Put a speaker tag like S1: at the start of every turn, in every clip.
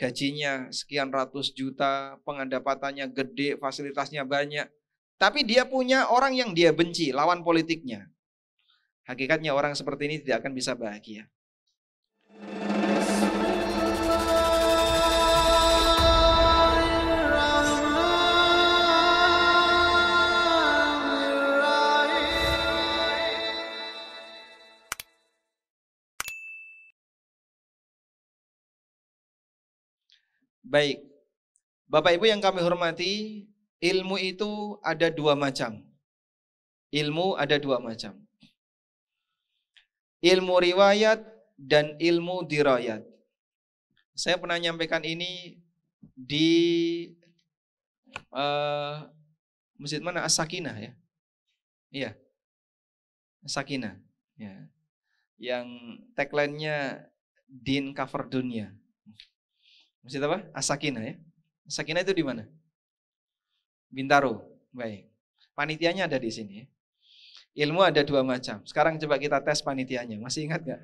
S1: gajinya sekian ratus juta, pendapatannya gede, fasilitasnya banyak. Tapi dia punya orang yang dia benci, lawan politiknya. Hakikatnya orang seperti ini tidak akan bisa bahagia. Baik, Bapak Ibu yang kami hormati, ilmu itu ada dua macam. Ilmu ada dua macam. Ilmu riwayat dan ilmu dirayat. Saya pernah nyampaikan ini di masjid mana? As-Sakinah ya. Iya. As-Sakinah ya. Yang tagline-nya Din Cover Dunia. Masjid apa? As-Sakinah ya. As-Sakinah itu di mana? Bintaro. Baik. Panitianya ada di sini ya. Ilmu ada dua macam. Sekarang coba kita tes panitianya. Masih ingat gak?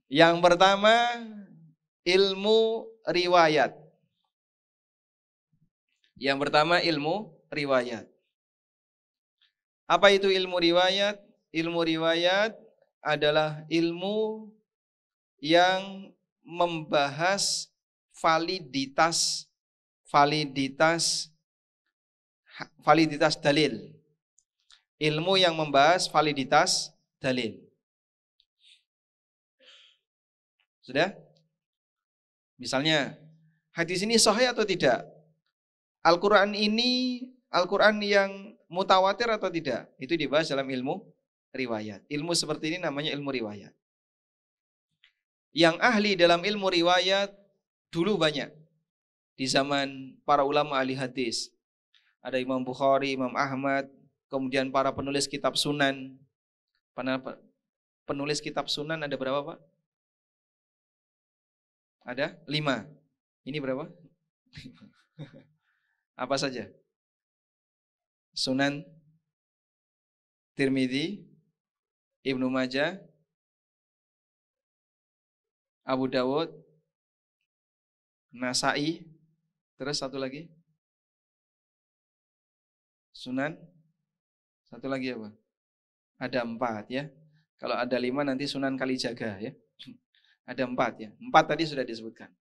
S1: Yang pertama, ilmu riwayat. Yang pertama, ilmu riwayat. Apa itu ilmu riwayat? Ilmu riwayat adalah ilmu yang membahas validitas dalil. Ilmu yang membahas validitas dalil. Sudah? Misalnya, hadis ini sahih atau tidak? Al-Quran yang mutawatir atau tidak? Itu dibahas dalam ilmu riwayat. Ilmu seperti ini namanya ilmu riwayat. Yang ahli dalam ilmu riwayat dulu banyak. Di zaman para ulama ahli hadis. Ada Imam Bukhari, Imam Ahmad, kemudian para penulis kitab sunan. Penulis kitab sunan ada berapa, Pak? Ada 5. Ini berapa? Apa saja? Sunan Tirmidzi, Ibnu Majah, Abu Dawud, Nasai, terus satu lagi? Sunan, satu lagi apa? Ada 4 ya. Kalau ada 5 nanti Sunan Kalijaga ya. Ada 4 ya. 4 tadi sudah disebutkan.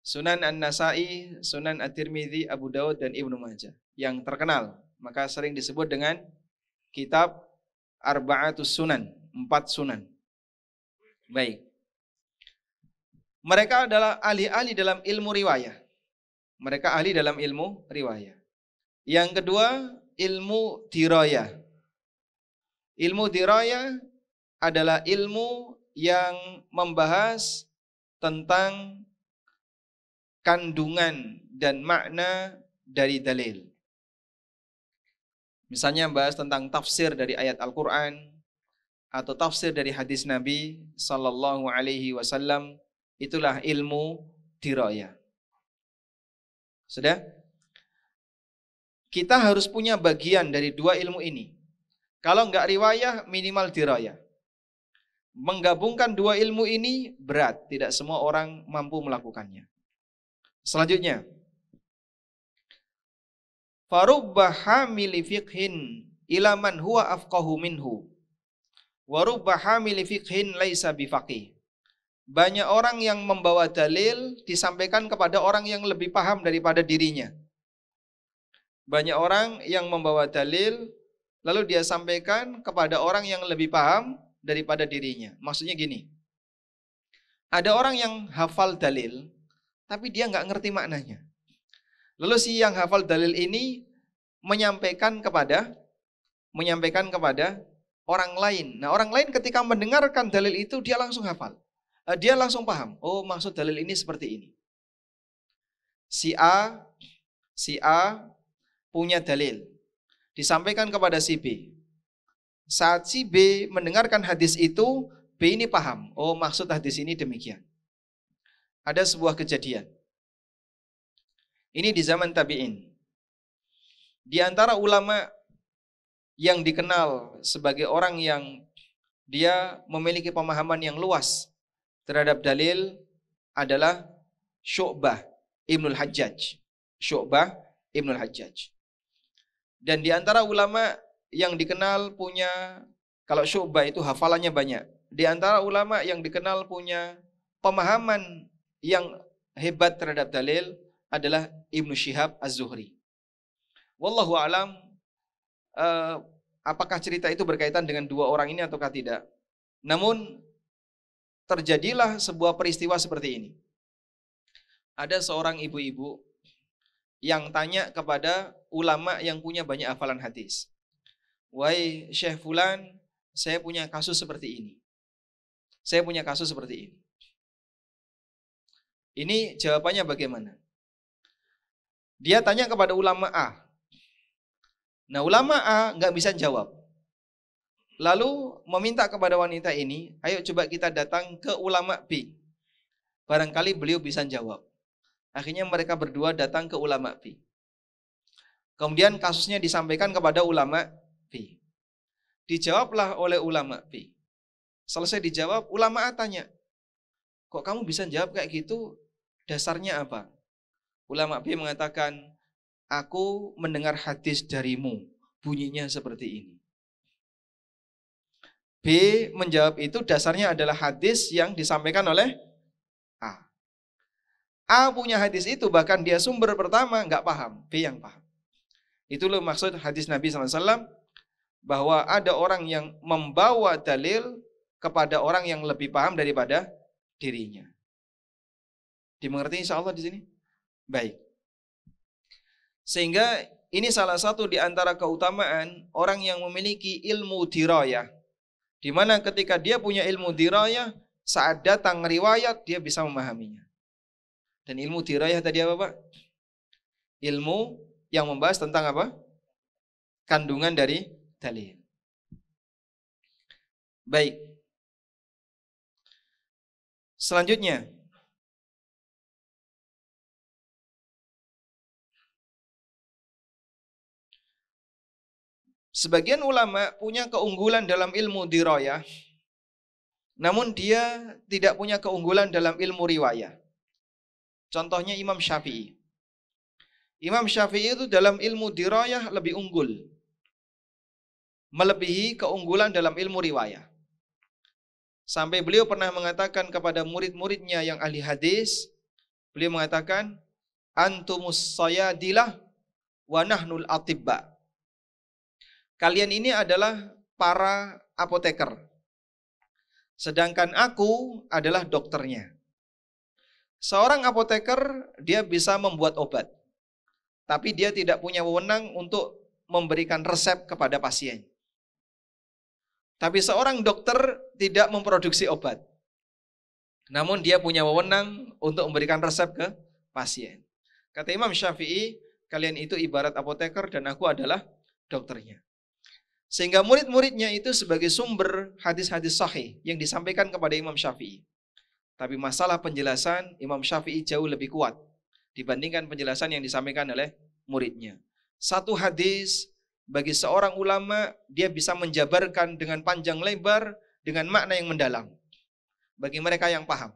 S1: Sunan An-Nasai, Sunan At-Tirmidzi, Abu Dawud dan Ibnu Majah. Yang terkenal, maka sering disebut dengan kitab Arba'atus Sunan, 4 sunan. Baik. Mereka adalah ahli-ahli dalam ilmu riwayah. Mereka ahli dalam ilmu riwayah. Yang kedua, ilmu dirayah. Ilmu dirayah adalah ilmu yang membahas tentang kandungan dan makna dari dalil. Misalnya bahas tentang tafsir dari ayat Al-Quran atau tafsir dari hadis Nabi Sallallahu Alaihi Wasallam. Itulah ilmu dirayah. Sudah? Kita harus punya bagian dari dua ilmu ini. Kalau enggak riwayah, minimal dirayah. Menggabungkan dua ilmu ini berat, tidak semua orang mampu melakukannya. Selanjutnya, farubba hamili fiqhin ila man huwa afqahu minhu wa rubba hamili fiqhin laisa bifaqih. Banyak orang yang membawa dalil disampaikan kepada orang yang lebih paham daripada dirinya. Banyak orang yang membawa dalil lalu dia sampaikan kepada orang yang lebih paham daripada dirinya. Maksudnya gini, ada orang yang hafal dalil, tapi dia nggak ngerti maknanya. Lalu si yang hafal dalil ini menyampaikan kepada orang lain. Nah, orang lain ketika mendengarkan dalil itu dia langsung hafal. Dia langsung paham. Oh, maksud dalil ini seperti ini. Si A punya dalil, disampaikan kepada si B. Saat si B mendengarkan hadis itu, B ini paham. Oh, maksud hadis ini demikian. Ada sebuah kejadian. Ini di zaman tabi'in. Di antara ulama yang dikenal sebagai orang yang dia memiliki pemahaman yang luas terhadap dalil adalah Syu'bah Ibnul Hajjaj. Syu'bah Ibnul Hajjaj. Dan di antara ulama yang dikenal punya, kalau Syu'bah itu hafalannya banyak. Di antara ulama yang dikenal punya pemahaman yang hebat terhadap dalil adalah Ibnu Syihab Az-Zuhri. Wallahu alam, apakah cerita itu berkaitan dengan dua orang ini ataukah tidak. Namun terjadilah sebuah peristiwa seperti ini. Ada seorang ibu-ibu yang tanya kepada ulama yang punya banyak hafalan hadis. Wahai Syekh Fulan, saya punya kasus seperti ini. Saya punya kasus seperti ini. Ini jawabannya bagaimana? Dia tanya kepada ulama A. Nah, ulama A nggak bisa jawab. Lalu meminta kepada wanita ini, ayo coba kita datang ke ulama B. Barangkali beliau bisa jawab. Akhirnya mereka berdua datang ke ulama B. Kemudian kasusnya disampaikan kepada ulama B. Dijawablah oleh ulama B. Selesai dijawab, ulama A tanya, kok kamu bisa jawab kayak gitu? Dasarnya apa? Ulama B mengatakan, aku mendengar hadis darimu, bunyinya seperti ini. B menjawab itu dasarnya adalah hadis yang disampaikan oleh A. A punya hadis itu, bahkan dia sumber pertama nggak paham, B yang paham. Itulah maksud hadis Nabi SAW, bahwa ada orang yang membawa dalil kepada orang yang lebih paham daripada dirinya. Dimengerti insya Allah di sini? Baik. Sehingga ini salah satu di antara keutamaan orang yang memiliki ilmu dirayah, di mana ketika dia punya ilmu dirayah, saat datang riwayat dia bisa memahaminya. Dan ilmu dirayah tadi apa, Pak? Ilmu yang membahas tentang apa? Kandungan dari dalil. Baik. Selanjutnya, sebagian ulama punya keunggulan dalam ilmu dirayah, namun dia tidak punya keunggulan dalam ilmu riwayah. Contohnya Imam Syafi'i. Imam Syafi'i itu dalam ilmu dirayah lebih unggul, melebihi keunggulan dalam ilmu riwayah. Sampai beliau pernah mengatakan kepada murid-muridnya yang ahli hadis, beliau mengatakan, antumus sayadilah wa nahnul atibba. Kalian ini adalah para apoteker, sedangkan aku adalah dokternya. Seorang apoteker, dia bisa membuat obat, tapi dia tidak punya wewenang untuk memberikan resep kepada pasien. Tapi seorang dokter tidak memproduksi obat, namun dia punya wewenang untuk memberikan resep ke pasien. Kata Imam Syafi'i, kalian itu ibarat apoteker dan aku adalah dokternya. Sehingga murid-muridnya itu sebagai sumber hadis-hadis sahih yang disampaikan kepada Imam Syafi'i. Tapi masalah penjelasan, Imam Syafi'i jauh lebih kuat dibandingkan penjelasan yang disampaikan oleh muridnya. Satu hadis bagi seorang ulama, dia bisa menjabarkan dengan panjang lebar, dengan makna yang mendalam. Bagi mereka yang paham.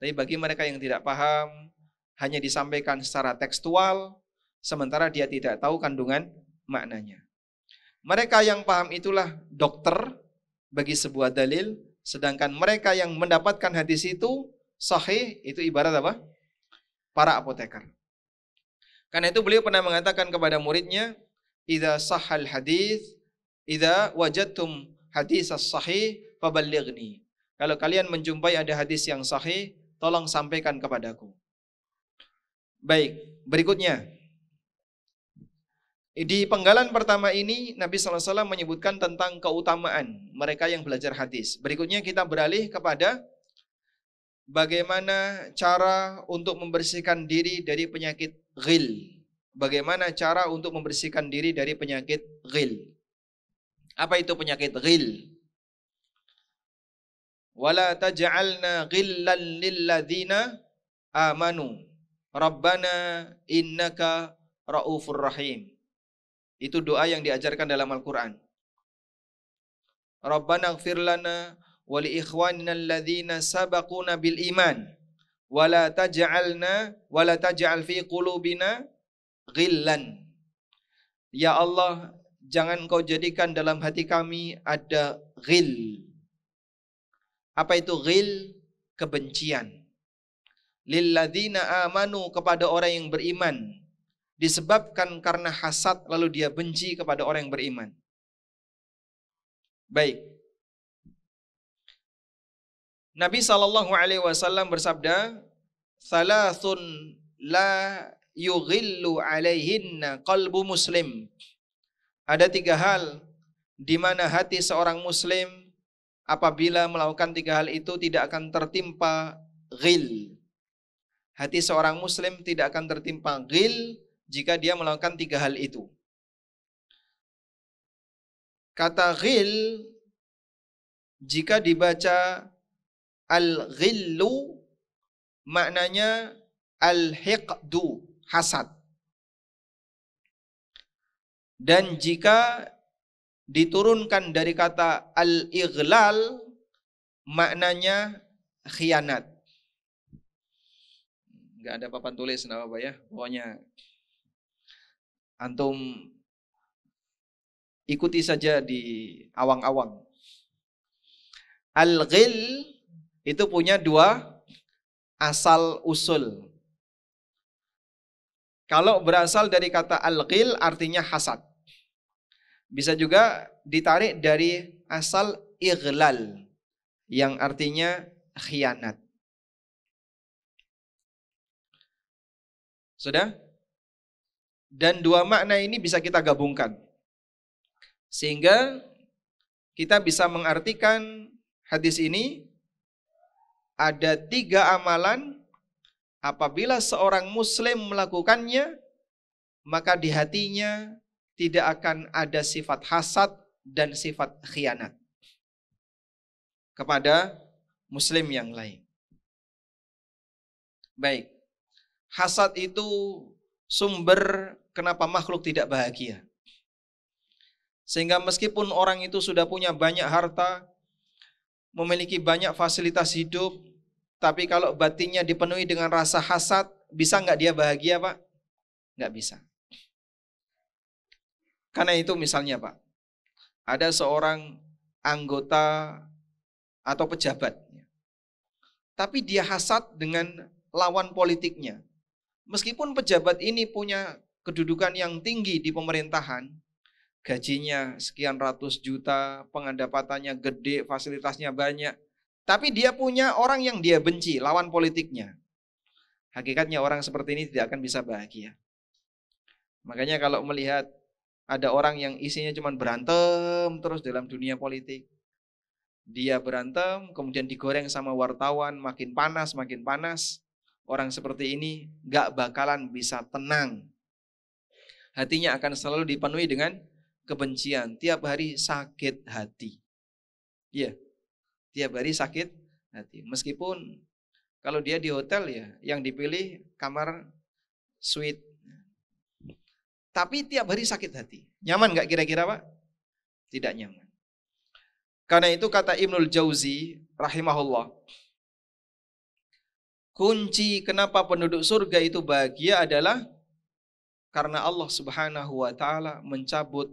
S1: Tapi bagi mereka yang tidak paham, hanya disampaikan secara tekstual, sementara dia tidak tahu kandungan maknanya. Mereka yang paham itulah dokter bagi sebuah dalil, sedangkan mereka yang mendapatkan hadis itu sahih, itu ibarat apa? Para apoteker. Karena itu beliau pernah mengatakan kepada muridnya, idza sahhal hadis, idza wajadtum hadis as-sahih faballighni. Kalau kalian menjumpai ada hadis yang sahih, tolong sampaikan kepadaku. Baik, berikutnya. Di penggalan pertama ini Nabi SAW menyebutkan tentang keutamaan mereka yang belajar hadis. Berikutnya kita beralih kepada bagaimana cara untuk membersihkan diri dari penyakit ghil. Bagaimana cara untuk membersihkan diri dari penyakit ghil. Apa itu penyakit ghil? Wala taj'alna ghillan lilladzina amanu. Rabbana innaka raufur rahim. Itu doa yang diajarkan dalam Al-Quran. Rabbana ighfir lana wa li ikhwanina alladhina sabaquna bil iman wa la taj'al fi qulubina ghillan. Ya Allah, jangan Kau jadikan dalam hati kami ada ghil. Apa itu ghil? Kebencian. Lilladzina amanu, kepada orang yang beriman, disebabkan karena hasad lalu dia benci kepada orang yang beriman. Baik. Nabi SAW bersabda, "Thalathun la yughillu alaihinna qalbu muslim." Ada 3 hal di mana hati seorang muslim apabila melakukan 3 hal itu tidak akan tertimpa ghil. Hati seorang muslim tidak akan tertimpa ghil jika dia melakukan 3 hal itu. Kata ghil jika dibaca al-ghillu maknanya al-hiqdu, hasad. Dan jika diturunkan dari kata al-ighlal maknanya khianat. Enggak ada papan tulis enggak apa-apa ya. Pokoknya antum ikuti saja di awang-awang. Al-ghil itu punya 2 asal usul. Kalau berasal dari kata al-ghil artinya hasad. Bisa juga ditarik dari asal ighlal yang artinya khianat. Sudah? Dan 2 makna ini bisa kita gabungkan. Sehingga kita bisa mengartikan hadis ini ada 3 amalan apabila seorang muslim melakukannya maka di hatinya tidak akan ada sifat hasad dan sifat khianat kepada muslim yang lain. Baik. Hasad itu sumber kenapa makhluk tidak bahagia. Sehingga meskipun orang itu sudah punya banyak harta, memiliki banyak fasilitas hidup, tapi kalau batinnya dipenuhi dengan rasa hasad, bisa nggak dia bahagia, Pak? Nggak bisa. Karena itu misalnya, Pak, ada seorang anggota atau pejabat, tapi dia hasad dengan lawan politiknya. Meskipun pejabat ini punya kedudukan yang tinggi di pemerintahan, gajinya sekian ratus juta, pendapatannya gede, fasilitasnya banyak, tapi dia punya orang yang dia benci, lawan politiknya. Hakikatnya orang seperti ini tidak akan bisa bahagia. Makanya kalau melihat ada orang yang isinya cuma berantem terus dalam dunia politik, dia berantem, kemudian digoreng sama wartawan, makin panas, orang seperti ini gak bakalan bisa tenang. Hatinya akan selalu dipenuhi dengan kebencian, tiap hari sakit hati. Iya, tiap hari sakit hati. Meskipun kalau dia di hotel ya, yang dipilih kamar suite. Tapi tiap hari sakit hati. Nyaman gak kira-kira, Pak? Tidak nyaman. Karena itu kata Ibnul Jauzi rahimahullah, kunci kenapa penduduk surga itu bahagia adalah karena Allah Subhanahu wa taala mencabut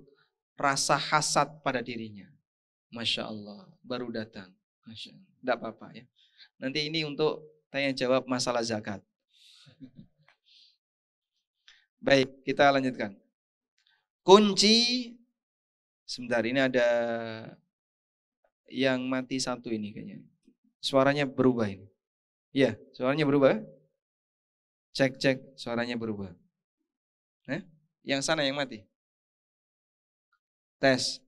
S1: rasa hasad pada dirinya. Masya Allah, baru datang. Masya Allah. Tidak apa-apa ya. Nanti ini untuk tanya jawab masalah zakat. Baik, kita lanjutkan. Kunci, sebentar, ini ada yang mati satu ini kayaknya. Suaranya berubah ini. Iya, suaranya berubah. Cek, suaranya berubah. Yang sana yang mati. Tes.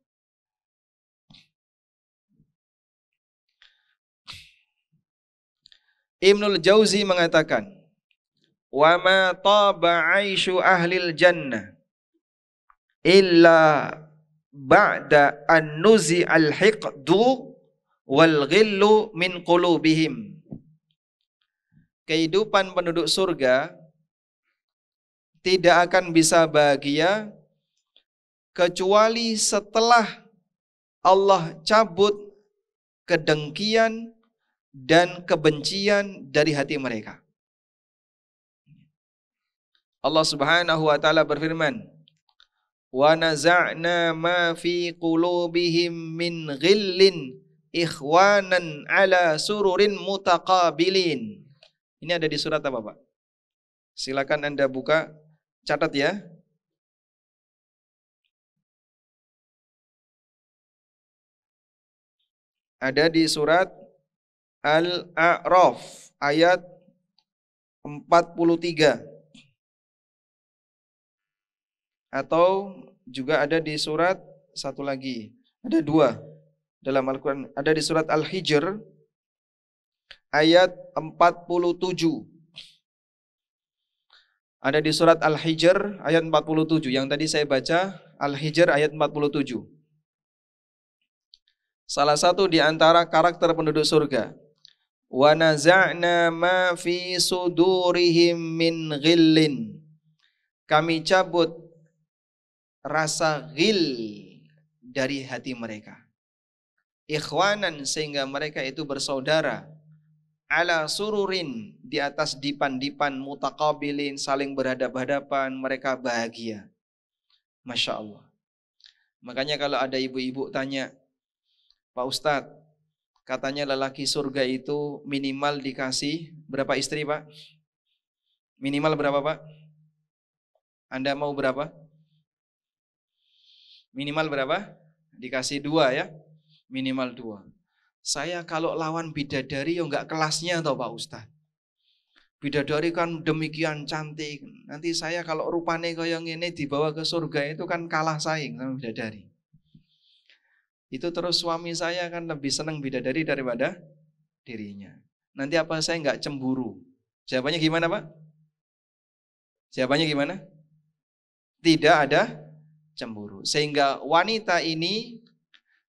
S1: Ibnul Jauzi mengatakan, wa ma taba 'aisyu ahlil jannah illa ba'da an nuzi al-hiqdu wal ghillu min qulubihim. Kehidupan penduduk surga tidak akan bisa bahagia kecuali setelah Allah cabut kedengkian dan kebencian dari hati mereka. Allah Subhanahu wa taala berfirman, "Wa naza'na ma fi qulubihim min ghillin ikhwanan ala sururin mutaqabilin." Ini ada di surat apa, Pak? Silakan Anda buka, catat ya. Ada di surat Al-A'raf ayat 43. Atau juga ada di surat satu lagi. Ada dua dalam Al-Quran. Ada di surat Al-Hijr ayat 47. Ada di surat Al-Hijr ayat 47. Yang tadi saya baca Al-Hijr ayat 47. Salah satu di antara karakter penduduk surga. Wa naza'na ma fi sudurihim min ghillin. Kami cabut rasa ghil dari hati mereka. Ikhwanan, sehingga mereka itu bersaudara. Ala sururin, di atas dipan-dipan, mutaqabilin, saling berhadap-hadapan, mereka bahagia. Masya Allah. Makanya kalau ada ibu-ibu tanya, Pak Ustadz, katanya lelaki surga itu minimal dikasih berapa istri, Pak? Minimal berapa, Pak? Anda mau berapa? Minimal berapa? Dikasih 2 ya? Minimal 2. Saya kalau lawan bidadari ya enggak kelasnya tau Pak Ustadz. Bidadari kan demikian cantik. Nanti saya kalau rupane kayak gini dibawa ke surga itu kan kalah saing sama bidadari. Itu terus suami saya kan lebih senang bidadari daripada dirinya. Nanti apa saya enggak cemburu? Jawabannya gimana, Pak? Jawabannya gimana? Tidak ada cemburu. Sehingga wanita ini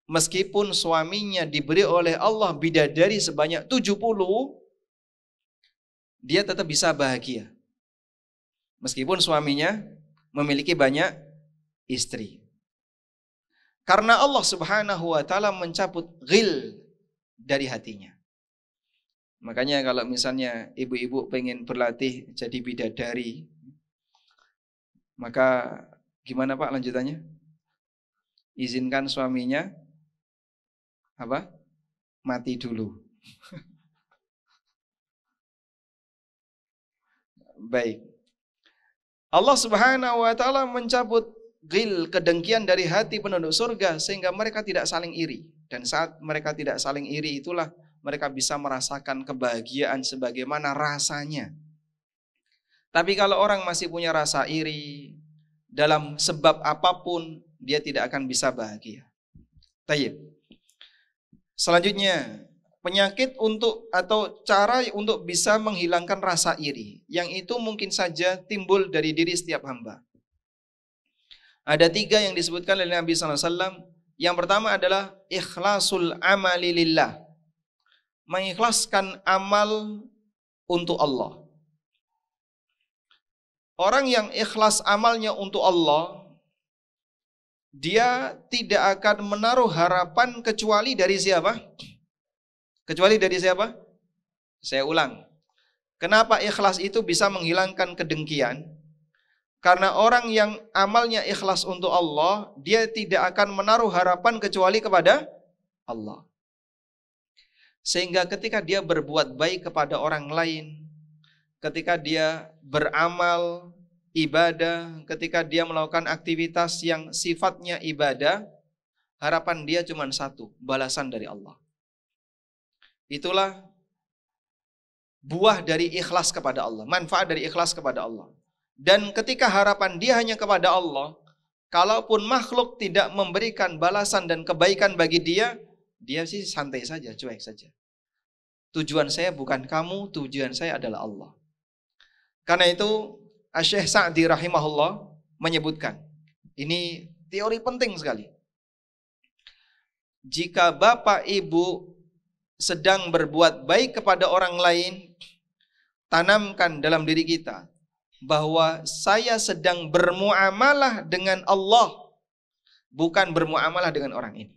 S1: meskipun suaminya diberi oleh Allah bidadari sebanyak 70, dia tetap bisa bahagia. Meskipun suaminya memiliki banyak istri. Karena Allah Subhanahu wa taala mencabut ghil dari hatinya. Makanya kalau misalnya ibu-ibu pengen berlatih jadi bidadari, maka gimana Pak lanjutannya? Izinkan suaminya apa? Mati dulu. Baik. Allah Subhanahu wa taala mencabut ghil, kedengkian dari hati penduduk surga sehingga mereka tidak saling iri. Dan saat mereka tidak saling iri itulah mereka bisa merasakan kebahagiaan sebagaimana rasanya. Tapi kalau orang masih punya rasa iri dalam sebab apapun, dia tidak akan bisa bahagia. Tayyib. Selanjutnya, penyakit untuk atau cara untuk bisa menghilangkan rasa iri, yang itu mungkin saja timbul dari diri setiap hamba. Ada 3 yang disebutkan oleh Nabi SAW. Yang pertama adalah ikhlasul amali lillah, mengikhlaskan amal untuk Allah. Orang yang ikhlas amalnya untuk Allah, dia tidak akan menaruh harapan kecuali dari siapa? Kecuali dari siapa? Saya ulang. Kenapa ikhlas itu bisa menghilangkan kedengkian? Karena orang yang amalnya ikhlas untuk Allah, dia tidak akan menaruh harapan kecuali kepada Allah. Sehingga ketika dia berbuat baik kepada orang lain, ketika dia beramal ibadah, ketika dia melakukan aktivitas yang sifatnya ibadah, harapan dia cuma satu, balasan dari Allah. Itulah buah dari ikhlas kepada Allah, manfaat dari ikhlas kepada Allah. Dan ketika harapan dia hanya kepada Allah, kalaupun makhluk tidak memberikan balasan dan kebaikan bagi dia, dia sih santai saja, cuek saja. Tujuan saya bukan kamu, tujuan saya adalah Allah. Karena itu Syekh Sa'di rahimahullah menyebutkan, ini teori penting sekali. Jika bapak ibu sedang berbuat baik kepada orang lain, tanamkan dalam diri kita bahwa saya sedang bermuamalah dengan Allah, bukan bermuamalah dengan orang ini.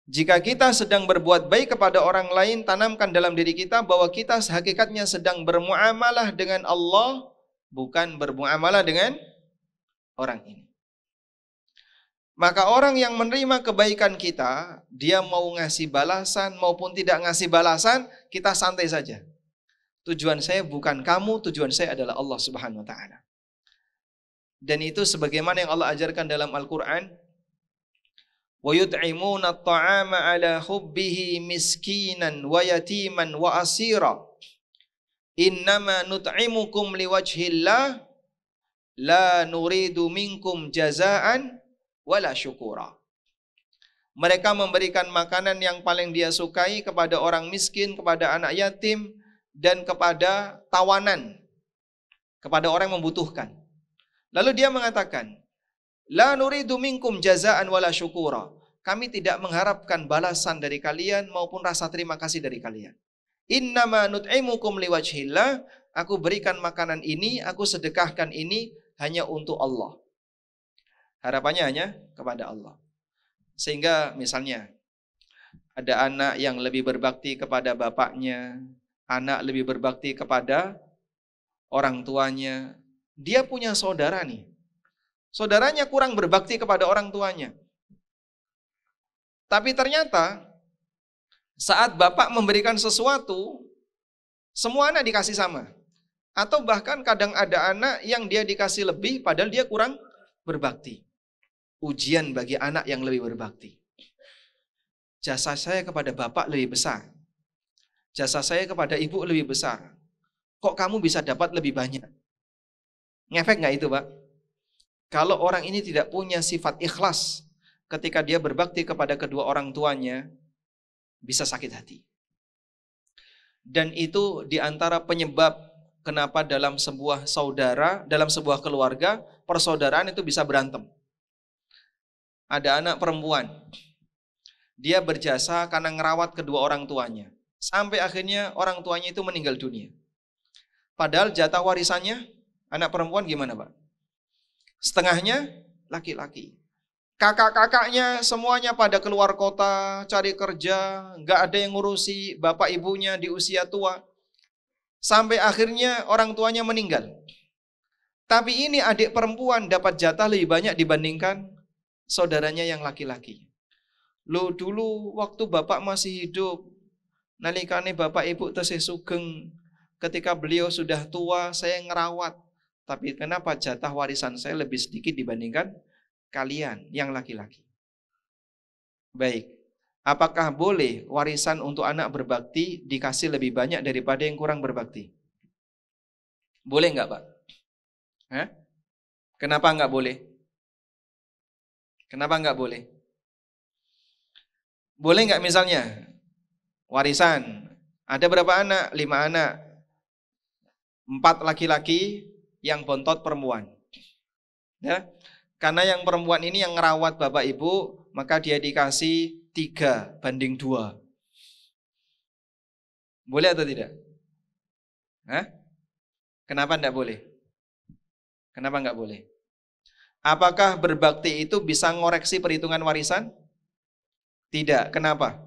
S1: Jika kita sedang berbuat baik kepada orang lain, tanamkan dalam diri kita bahwa kita hakikatnya sedang bermuamalah dengan Allah, bukan bermuamalah dengan orang ini. Maka orang yang menerima kebaikan kita, dia mau ngasih balasan maupun tidak ngasih balasan, kita santai saja. Tujuan saya bukan kamu, tujuan saya adalah Allah Subhanahu wa taala. Dan itu sebagaimana yang Allah ajarkan dalam Al-Qur'an, wa yut'imuna at-ta'ama 'ala hubbihi miskinan wa yatiman wa asira. Innama nut'imukum liwajhillah la nuridu minkum jazaan wala syukura. Mereka memberikan makanan yang paling dia sukai kepada orang miskin, kepada anak yatim, dan kepada tawanan, kepada orang yang membutuhkan. Lalu dia mengatakan, la nuridu minkum jazaan wala syukura. Kami tidak mengharapkan balasan dari kalian maupun rasa terima kasih dari kalian. Innama nut'imukum liwajhillah. Aku berikan makanan ini, aku sedekahkan ini hanya untuk Allah. Harapannya hanya kepada Allah. Sehingga misalnya ada anak yang lebih berbakti kepada bapaknya, anak lebih berbakti kepada orang tuanya. Dia punya saudara nih. Saudaranya kurang berbakti kepada orang tuanya. Tapi ternyata saat bapak memberikan sesuatu, semua anak dikasih sama. Atau bahkan kadang ada anak yang dia dikasih lebih padahal dia kurang berbakti. Ujian bagi anak yang lebih berbakti. Jasa saya kepada bapak lebih besar. Jasa saya kepada ibu lebih besar. Kok kamu bisa dapat lebih banyak? Ngefek nggak itu, Pak? Kalau orang ini tidak punya sifat ikhlas ketika dia berbakti kepada kedua orang tuanya, bisa sakit hati. Dan itu diantara penyebab kenapa dalam sebuah saudara, dalam sebuah keluarga, persaudaraan itu bisa berantem. Ada anak perempuan, dia berjasa karena ngerawat kedua orang tuanya. Sampai akhirnya orang tuanya itu meninggal dunia. Padahal jatah warisannya, anak perempuan gimana, Pak? Setengahnya laki-laki. Kakak-kakaknya semuanya pada keluar kota, cari kerja, gak ada yang ngurusi bapak ibunya di usia tua. Sampai akhirnya orang tuanya meninggal. Tapi ini adik perempuan dapat jatah lebih banyak dibandingkan saudaranya yang laki-laki. Lo dulu waktu bapak masih hidup, nalikane bapak ibu tesih sugeng, ketika beliau sudah tua saya ngerawat. Tapi kenapa jatah warisan saya lebih sedikit dibandingkan kalian yang laki-laki? Baik, apakah boleh warisan untuk anak berbakti dikasih lebih banyak daripada yang kurang berbakti? Boleh nggak, Pak? Hah? Kenapa nggak boleh? Kenapa nggak boleh? Boleh nggak misalnya warisan, ada berapa anak? 5 anak, 4 laki-laki, yang bontot perempuan. Ya, karena yang perempuan ini yang ngerawat bapak ibu, maka dia dikasih 3:2. Boleh atau tidak? Hah? Kenapa enggak boleh? Kenapa enggak boleh? Apakah berbakti itu bisa ngoreksi perhitungan warisan? Tidak. Kenapa?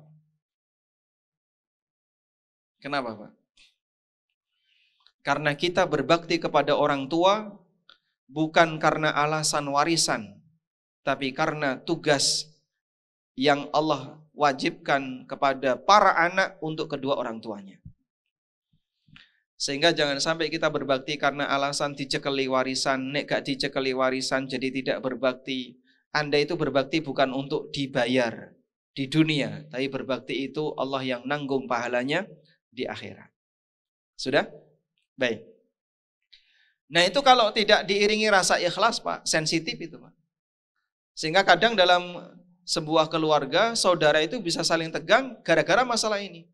S1: Kenapa, Pak? Karena kita berbakti kepada orang tua bukan karena alasan warisan, tapi karena tugas yang Allah wajibkan kepada para anak untuk kedua orang tuanya. Sehingga jangan sampai kita berbakti karena alasan dicekeli warisan, nek gak dicekeli warisan jadi tidak berbakti. Anda itu berbakti bukan untuk dibayar di dunia, tapi berbakti itu Allah yang nanggung pahalanya di akhirat. Sudah? Baik. Nah itu kalau tidak diiringi rasa ikhlas, Pak, sensitif itu, Pak. Sehingga kadang dalam sebuah keluarga, saudara itu bisa saling tegang gara-gara masalah ini.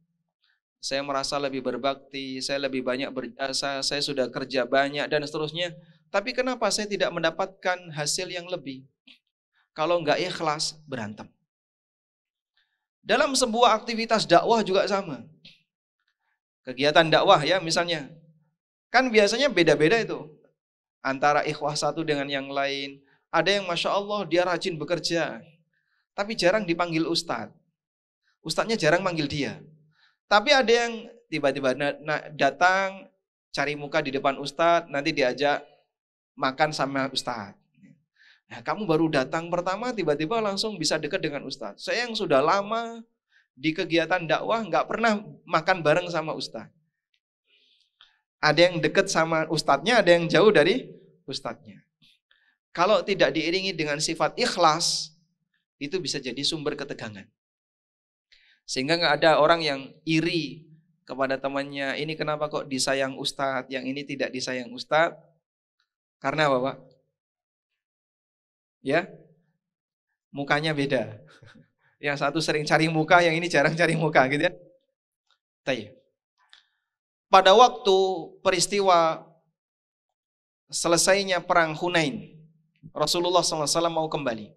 S1: Saya merasa lebih berbakti, saya lebih banyak berjasa, saya sudah kerja banyak, dan seterusnya. Tapi kenapa saya tidak mendapatkan hasil yang lebih? Kalau nggak ikhlas, berantem. Dalam sebuah aktivitas dakwah juga sama. Kegiatan dakwah ya misalnya. Kan biasanya beda-beda itu. Antara ikhwah satu dengan yang lain. Ada yang Masya Allah dia rajin bekerja. Tapi jarang dipanggil ustadz. Ustadznya jarang manggil dia. Tapi ada yang tiba-tiba datang, cari muka di depan ustadz, nanti diajak makan sama ustadz. Nah, kamu baru datang pertama, tiba-tiba langsung bisa dekat dengan ustadz. Saya yang sudah lama di kegiatan dakwah, nggak pernah makan bareng sama ustadz. Ada yang dekat sama ustadznya, ada yang jauh dari ustadznya. Kalau tidak diiringi dengan sifat ikhlas, itu bisa jadi sumber ketegangan. Sehingga nggak ada orang yang iri kepada temannya, ini kenapa kok disayang ustadz, yang ini tidak disayang ustadz. Karena apa, Pak? Ya, mukanya beda. Yang satu sering cari muka, yang ini jarang cari muka, gitu ya. Pada waktu peristiwa selesainya perang Hunain, Rasulullah SAW mau kembali.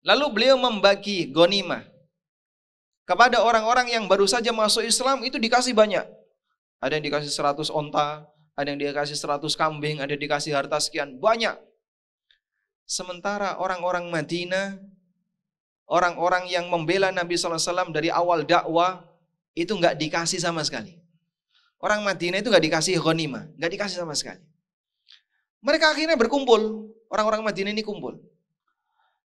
S1: Lalu beliau membagi ghanimah kepada orang-orang yang baru saja masuk Islam, itu dikasih banyak. Ada yang dikasih 100 onta, ada yang dikasih 100 kambing, ada yang dikasih harta sekian, banyak. Sementara orang-orang Madinah, orang-orang yang membela Nabi SAW dari awal dakwah, itu nggak dikasih sama sekali. Orang Madinah itu nggak dikasih ghanimah, nggak dikasih sama sekali. Mereka akhirnya berkumpul, orang-orang Madinah ini kumpul.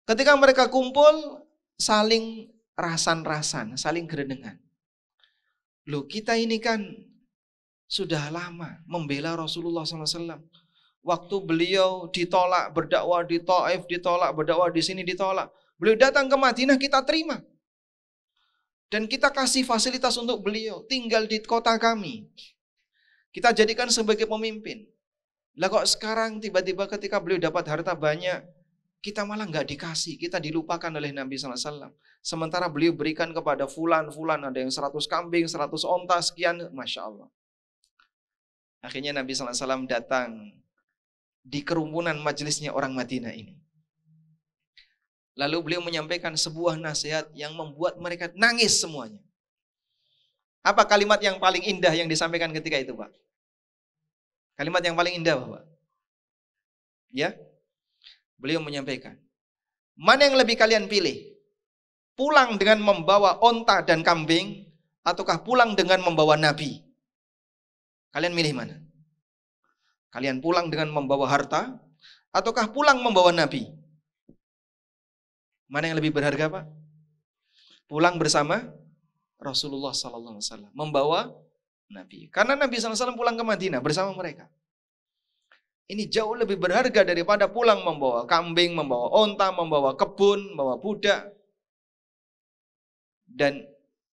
S1: Ketika mereka kumpul, saling rasan-rasan, saling gerendengan. Loh, kita ini kan sudah lama membela Rasulullah SAW. Waktu beliau ditolak berdakwah di Taif, ditolak berdakwah di sini, ditolak. Beliau datang ke Madinah, kita terima. Dan kita kasih fasilitas untuk beliau, tinggal di kota kami. Kita jadikan sebagai pemimpin. Lah kok sekarang tiba-tiba ketika beliau dapat harta banyak, kita malah nggak dikasih, kita dilupakan oleh Nabi SAW. Sementara beliau berikan kepada fulan, ada yang 100 kambing, 100 onta, sekian, Masya Allah. Akhirnya Nabi SAW datang di kerumunan majelisnya orang Madinah ini. Lalu beliau menyampaikan sebuah nasihat yang membuat mereka nangis semuanya. Apa kalimat yang paling indah yang disampaikan ketika itu, Pak? Kalimat yang paling indah, Pak? Ya? Beliau menyampaikan, mana yang lebih kalian pilih? Pulang dengan membawa onta dan kambing, ataukah pulang dengan membawa Nabi? Kalian milih mana? Kalian pulang dengan membawa harta, ataukah pulang membawa Nabi? Mana yang lebih berharga, Pak? Pulang bersama Rasulullah SAW, membawa Nabi. Karena Nabi SAW pulang ke Madinah bersama mereka. Ini jauh lebih berharga daripada pulang membawa kambing, membawa onta, membawa kebun, membawa budak. Dan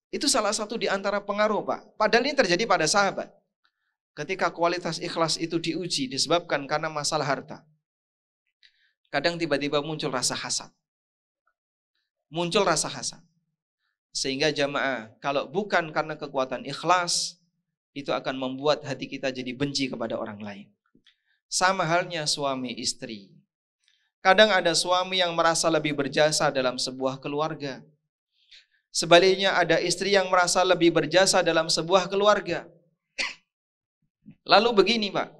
S1: itu salah satu di antara pengaruh, Pak. Padahal ini terjadi pada sahabat. Ketika kualitas ikhlas itu diuji disebabkan karena masalah harta. Kadang tiba-tiba muncul rasa hasad. Sehingga jamaah, kalau bukan karena kekuatan ikhlas, itu akan membuat hati kita jadi benci kepada orang lain. Sama halnya suami istri. Kadang ada suami yang merasa lebih berjasa dalam sebuah keluarga. Sebaliknya ada istri yang merasa lebih berjasa dalam sebuah keluarga. Lalu begini, Pak,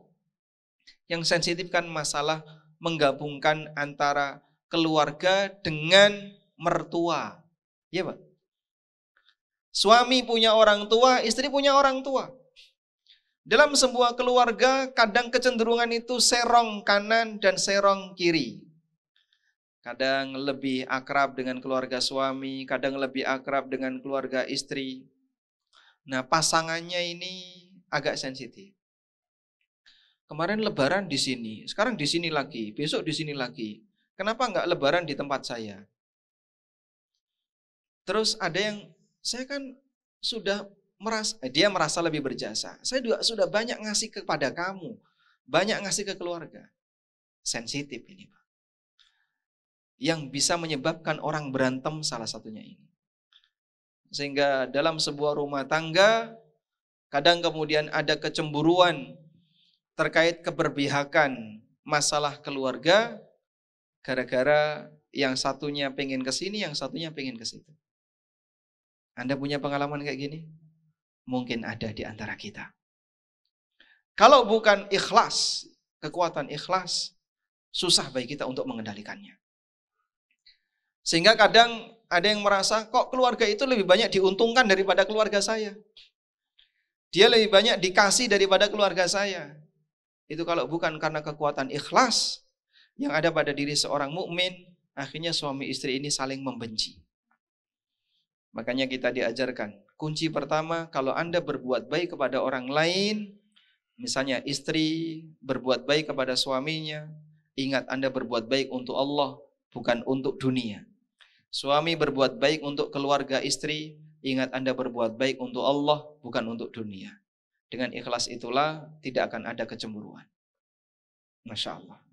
S1: yang sensitif kan masalah menggabungkan antara keluarga dengan mertua. Ya, Pak. Suami punya orang tua, istri punya orang tua. Dalam sebuah keluarga kadang kecenderungan itu serong kanan dan serong kiri. Kadang lebih akrab dengan keluarga suami, kadang lebih akrab dengan keluarga istri. Nah, pasangannya ini agak sensitif. Kemarin lebaran di sini, sekarang di sini lagi, besok di sini lagi. Kenapa enggak lebaran di tempat saya? Terus ada yang, saya kan sudah merasa, dia merasa lebih berjasa. Saya juga sudah banyak ngasih kepada kamu, banyak ngasih ke keluarga. Sensitif ini, Pak. Yang bisa menyebabkan orang berantem salah satunya ini. Sehingga dalam sebuah rumah tangga, kadang kemudian ada kecemburuan terkait keberpihakan masalah keluarga, gara-gara yang satunya pengen ke sini, yang satunya pengen ke situ. Anda punya pengalaman kayak gini? Mungkin ada di antara kita. Kalau bukan ikhlas, kekuatan ikhlas, susah bagi kita untuk mengendalikannya. Sehingga kadang ada yang merasa kok keluarga itu lebih banyak diuntungkan daripada keluarga saya. Dia lebih banyak dikasih daripada keluarga saya. Itu kalau bukan karena kekuatan ikhlas yang ada pada diri seorang mukmin, akhirnya suami istri ini saling membenci. Makanya kita diajarkan, kunci pertama kalau Anda berbuat baik kepada orang lain, misalnya istri berbuat baik kepada suaminya, ingat Anda berbuat baik untuk Allah, bukan untuk dunia. Suami berbuat baik untuk keluarga istri, ingat Anda berbuat baik untuk Allah, bukan untuk dunia. Dengan ikhlas itulah tidak akan ada kecemburuan. Masya Allah.